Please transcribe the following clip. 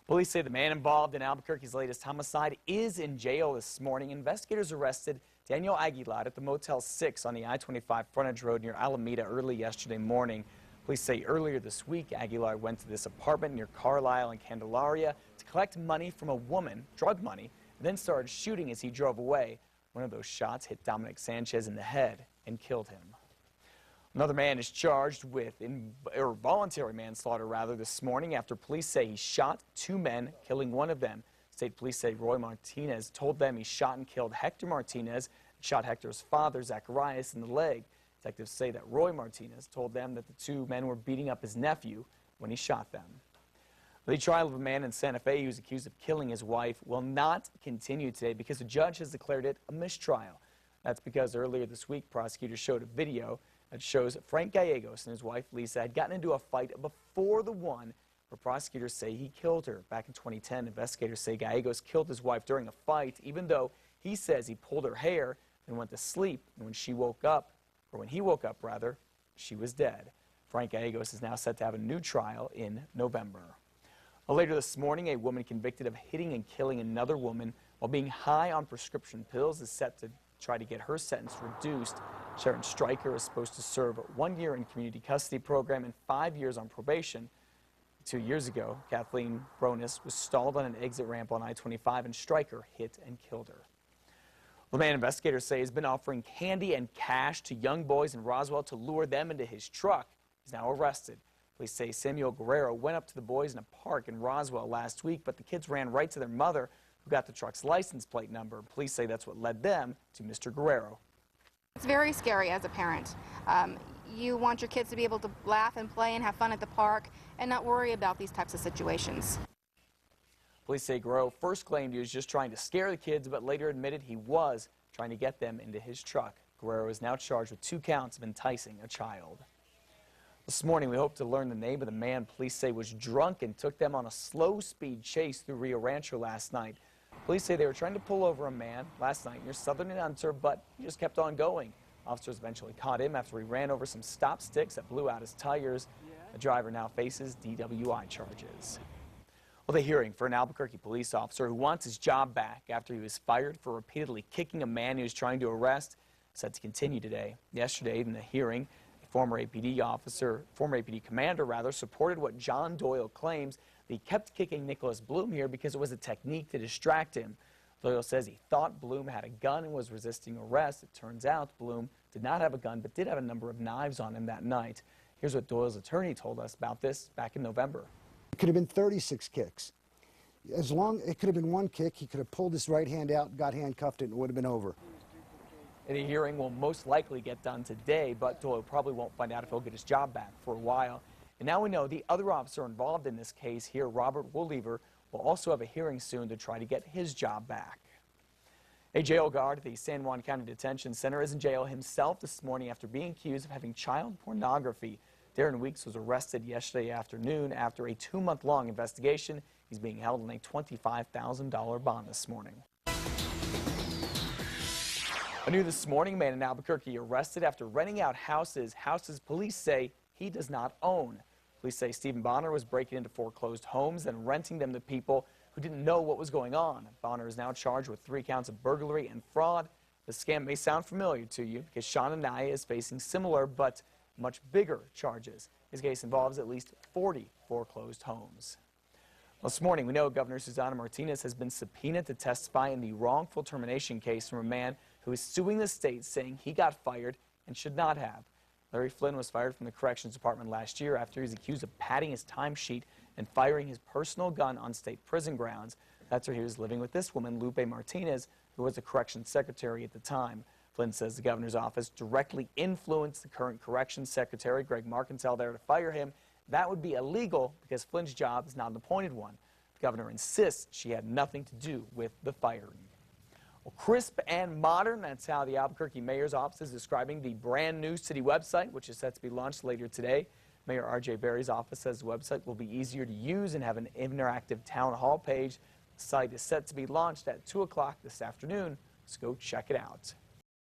Police say the man involved in Albuquerque's latest homicide is in jail this morning. Investigators arrested Daniel Aguilar at the Motel 6 on the I-25 frontage road near Alameda early yesterday morning. Police say earlier this week, Aguilar went to this apartment near Carlisle and Candelaria to collect money from a woman, drug money, and then started shooting as he drove away. One of those shots hit Dominic Sanchez in the head and killed him. Another man is charged with voluntary manslaughter this morning after police say he shot two men, killing one of them. State police say Roy Martinez told them he shot and killed Hector Martinez and shot Hector's father, Zacharias, in the leg. Detectives say that Roy Martinez told them that the two men were beating up his nephew when he shot them. The trial of a man in Santa Fe who is accused of killing his wife will not continue today because the judge has declared it a mistrial. That's because earlier this week, prosecutors showed a video that shows Frank Gallegos and his wife Lisa had gotten into a fight before the one where prosecutors say he killed her. Back in 2010, investigators say Gallegos killed his wife during a fight, even though he says he pulled her hair and went to sleep. And when he woke up, she was dead. Frank Gallegos is now set to have a new trial in November. Later this morning, a woman convicted of hitting and killing another woman while being high on prescription pills is set to try to get her sentence reduced. Sharon Stryker is supposed to serve 1 year in community custody program and 5 years on probation. 2 years ago, Kathleen Bronis was stalled on an exit ramp on I-25 and Stryker hit and killed her. The man investigators say has been offering candy and cash to young boys in Roswell to lure them into his truck. He's now arrested. Police say Samuel Guerrero went up to the boys in a park in Roswell last week, but the kids ran right to their mother, who got the truck's license plate number. Police say that's what led them to Mr. Guerrero. It's very scary as a parent. You want your kids to be able to laugh and play and have fun at the park and not worry about these types of situations. Police say Guerrero first claimed he was just trying to scare the kids, but later admitted he was trying to get them into his truck. Guerrero is now charged with 2 counts of enticing a child. This morning, we hope to learn the name of the man police say was drunk and took them on a slow-speed chase through Rio Rancho last night. Police say they were trying to pull over a man last night near Southern and Hunter, but he just kept on going. Officers eventually caught him after he ran over some stop sticks that blew out his tires. The driver now faces DWI charges. Well, the hearing for an Albuquerque police officer who wants his job back after he was fired for repeatedly kicking a man he was trying to arrest is set to continue today. Yesterday, in the hearing, a former APD commander supported what John Doyle claims that he kept kicking Nicholas Bloom here because it was a technique to distract him. Doyle says he thought Bloom had a gun and was resisting arrest. It turns out Bloom did not have a gun but did have a number of knives on him that night. Here's what Doyle's attorney told us about this back in November. It could have been 36 kicks. It could have been one kick. He could have pulled his right hand out, got handcuffed, and it would have been over. And the hearing will most likely get done today, but Doyle probably won't find out if he'll get his job back for a while. And now we know the other officer involved in this case here, Robert Woollever, will also have a hearing soon to try to get his job back. A jail guard at the San Juan County Detention Center is in jail himself this morning after being accused of having child pornography. Darren Weeks was arrested yesterday afternoon after a 2-month-long investigation. He's being held on a $25,000 bond this morning. Anew this morning, man in Albuquerque arrested after renting out houses police say he does not own. Police say Stephen Bonner was breaking into foreclosed homes and renting them to people who didn't know what was going on. Bonner is now charged with 3 counts of burglary and fraud. The scam may sound familiar to you because Sean Anaya is facing similar but much bigger charges. His case involves at least 40 foreclosed homes. Well, this morning, we know Governor Susana Martinez has been subpoenaed to testify in the wrongful termination case from a man who is suing the state, saying he got fired and should not have. Larry Flynn was fired from the Corrections Department last year after he was accused of padding his timesheet and firing his personal gun on state prison grounds. That's where he was living with this woman, Lupe Martinez, who was the Corrections Secretary at the time. Flynn says the governor's office directly influenced the current Corrections Secretary, Greg Markentel, there to fire him. That would be illegal because Flynn's job is not an appointed one. The governor insists she had nothing to do with the firing. Well, crisp and modern, that's how the Albuquerque mayor's office is describing the brand new city website, which is set to be launched later today. Mayor R.J. Berry's office says the website will be easier to use and have an interactive town hall page. The site is set to be launched at 2 o'clock this afternoon. Let's go check it out.